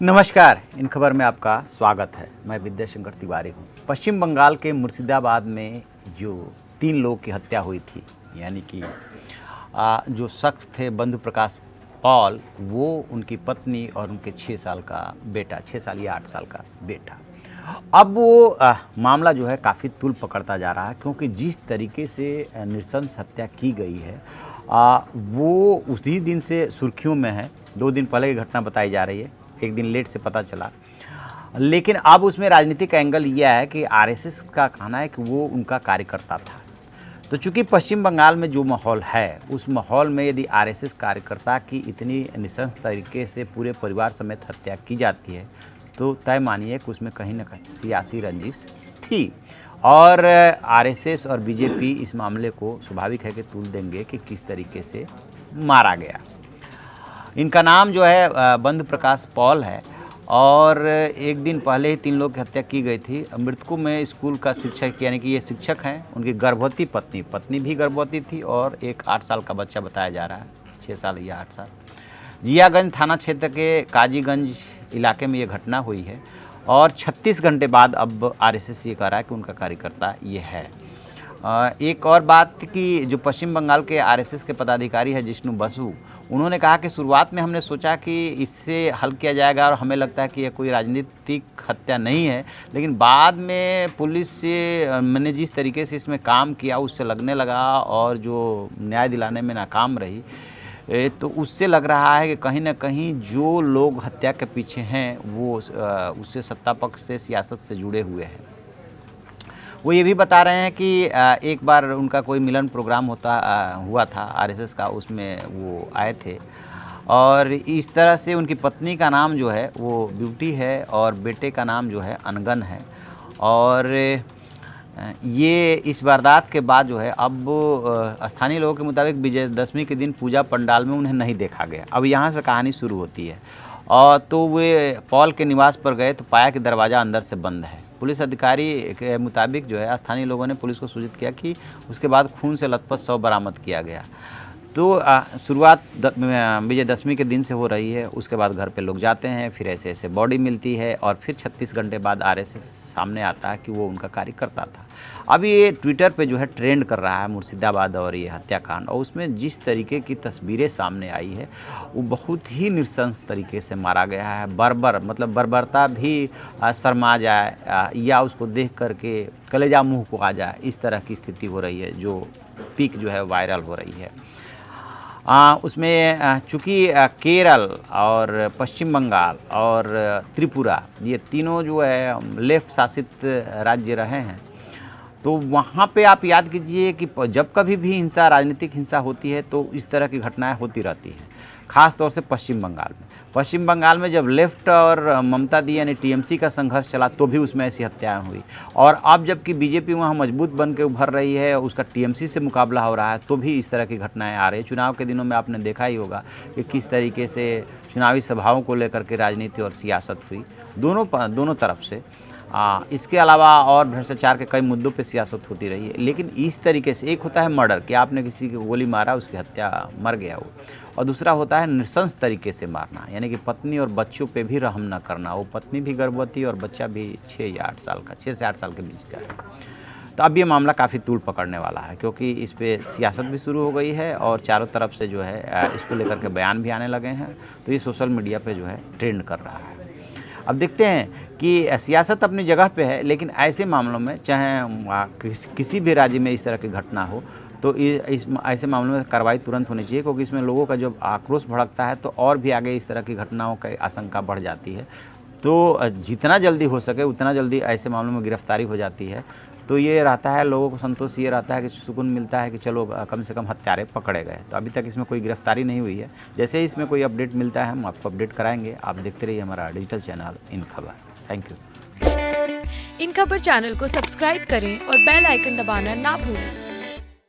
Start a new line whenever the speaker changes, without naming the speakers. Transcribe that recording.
नमस्कार, इन खबर में आपका स्वागत है। मैं विद्याशंकर तिवारी हूँ। पश्चिम बंगाल के मुर्शिदाबाद में जो 3 लोगों की हत्या हुई थी, यानी कि जो शख्स थे बंधु प्रकाश पॉल, वो उनकी पत्नी और उनके 6 साल का बेटा, 6 साल या 8 साल का बेटा। अब वो मामला जो है काफ़ी तूल पकड़ता जा रहा है, क्योंकि जिस तरीके से नृशंस हत्या की गई है वो उसी दिन से सुर्खियों में है। 2 दिन पहले की घटना बताई जा रही है, 1 दिन लेट से पता चला, लेकिन अब उसमें राजनीतिक एंगल यह है कि आरएसएस का कहना है कि वो उनका कार्यकर्ता था। तो चूंकि पश्चिम बंगाल में जो माहौल है, उस माहौल में यदि आरएसएस कार्यकर्ता की इतनी नृशंस तरीके से पूरे परिवार समेत हत्या की जाती है, तो तय मानिए कि उसमें कहीं ना कहीं सियासी रंजिश थी। और आरएसएस और बीजेपी इस मामले को स्वाभाविक है कि तूल देंगे कि किस तरीके से मारा गया। इनका नाम जो है बंधु प्रकाश पॉल है, और 1 दिन पहले ही 3 लोग की हत्या की गई थी। मृतकों में स्कूल का शिक्षक, यानी कि ये शिक्षक हैं, उनकी गर्भवती पत्नी भी गर्भवती थी, और एक 8 साल का बच्चा बताया जा रहा है, 6 साल या 8 साल। जियागंज थाना क्षेत्र के काजीगंज इलाके में ये घटना हुई है, और 36 घंटे बाद अब आरएसएस ये कह रहा है कि उनका कार्यकर्ता ये है। एक और बात कि जो पश्चिम बंगाल के आरएसएस के पदाधिकारी है जिष्णु बसु, उन्होंने कहा कि शुरुआत में हमने सोचा कि इससे हल किया जाएगा और हमें लगता है कि यह कोई राजनीतिक हत्या नहीं है, लेकिन बाद में पुलिस से मैंने जिस तरीके से इसमें काम किया उससे लगने लगा, और जो न्याय दिलाने में नाकाम रही, तो उससे लग रहा है कि कहीं ना कहीं जो लोग हत्या के पीछे हैं वो उससे सत्ता पक्ष से, सियासत से जुड़े हुए हैं। वो ये भी बता रहे हैं कि एक बार उनका कोई मिलन प्रोग्राम हुआ था आरएसएस का, उसमें वो आए थे, और इस तरह से उनकी पत्नी का नाम जो है वो ब्यूटी है, और बेटे का नाम जो है अनगन है। और ये इस वारदात के बाद जो है अब स्थानीय लोगों के मुताबिक विजयदशमी के दिन पूजा पंडाल में उन्हें नहीं देखा गया। अब यहाँ से कहानी शुरू होती है, और तो वे पॉल के निवास पर गए तो पाया कि दरवाज़ा अंदर से बंद है। पुलिस अधिकारी के मुताबिक जो है स्थानीय लोगों ने पुलिस को सूचित किया कि उसके बाद खून से लथपथ शव बरामद किया गया। तो शुरुआत विजयदशमी के दिन से हो रही है, उसके बाद घर पे लोग जाते हैं, फिर ऐसे ऐसे बॉडी मिलती है, और फिर 36 घंटे बाद आरएसएस सामने आता है कि वो उनका कार्यकर्ता था। अब ये ट्विटर पे जो है ट्रेंड कर रहा है मुर्शिदाबाद और ये हत्याकांड, और उसमें जिस तरीके की तस्वीरें सामने आई है वो बहुत ही नृशंस तरीके से मारा गया है। बर्बर, मतलब बर्बरता भी शर्मा जाए या उसको देख करके कलेजा मुँह को आ जाए, इस तरह की स्थिति हो रही है, जो पिक जो है वायरल हो रही है। उसमें चूँकि केरल और पश्चिम बंगाल और त्रिपुरा, ये तीनों जो है लेफ्ट शासित राज्य रहे हैं, तो वहाँ पे आप याद कीजिए कि जब कभी भी हिंसा, राजनीतिक हिंसा होती है तो इस तरह की घटनाएं होती रहती हैं, ख़ास तौर से पश्चिम बंगाल में। पश्चिम बंगाल में जब लेफ्ट और ममता दी यानी टीएमसी का संघर्ष चला तो भी उसमें ऐसी हत्याएं हुई, और अब जबकि बीजेपी वहाँ मजबूत बन के उभर रही है, उसका टीएमसी से मुकाबला हो रहा है, तो भी इस तरह की घटनाएं आ रही है। चुनाव के दिनों में आपने देखा ही होगा कि किस तरीके से चुनावी सभाओं को लेकर के राजनीति और सियासत हुई दोनों तरफ से। इसके अलावा और भ्रष्टाचार के कई मुद्दों पे सियासत होती रही है, लेकिन इस तरीके से एक होता है मर्डर, कि आपने किसी को गोली मारा, उसकी हत्या, मर गया वो, और दूसरा होता है नृशंस तरीके से मारना, यानी कि पत्नी और बच्चों पे भी रहम न करना। वो पत्नी भी गर्भवती और बच्चा भी 6 या 8 साल का, 6 से 8 साल के बीच का है। तो अब ये मामला काफ़ी तूल पकड़ने वाला है, क्योंकि इस पर सियासत भी शुरू हो गई है, और चारों तरफ से जो है इसको लेकर के बयान भी आने लगे हैं, तो ये सोशल मीडिया पे जो है ट्रेंड कर रहा है। अब देखते हैं कि सियासत अपनी जगह पे है, लेकिन ऐसे मामलों में, चाहे किसी भी राज्य में इस तरह की घटना हो, तो ऐसे मामलों में कार्रवाई तुरंत होनी चाहिए, क्योंकि इसमें लोगों का जब आक्रोश भड़कता है तो और भी आगे इस तरह की घटनाओं की आशंका बढ़ जाती है। तो जितना जल्दी हो सके उतना जल्दी ऐसे मामलों में गिरफ्तारी हो जाती है, तो ये रहता है, लोगों को संतोष ये रहता है कि सुकून मिलता है कि चलो कम से कम हत्यारे पकड़े गए। तो अभी तक इसमें कोई गिरफ्तारी नहीं हुई है। जैसे ही इसमें कोई अपडेट मिलता है हम आपको अपडेट कराएंगे। आप देखते रहिए हमारा डिजिटल चैनल इन खबर। Thank you.
इन खबर चैनल को सब्सक्राइब करें और बेल आइकन दबाना ना भूलें।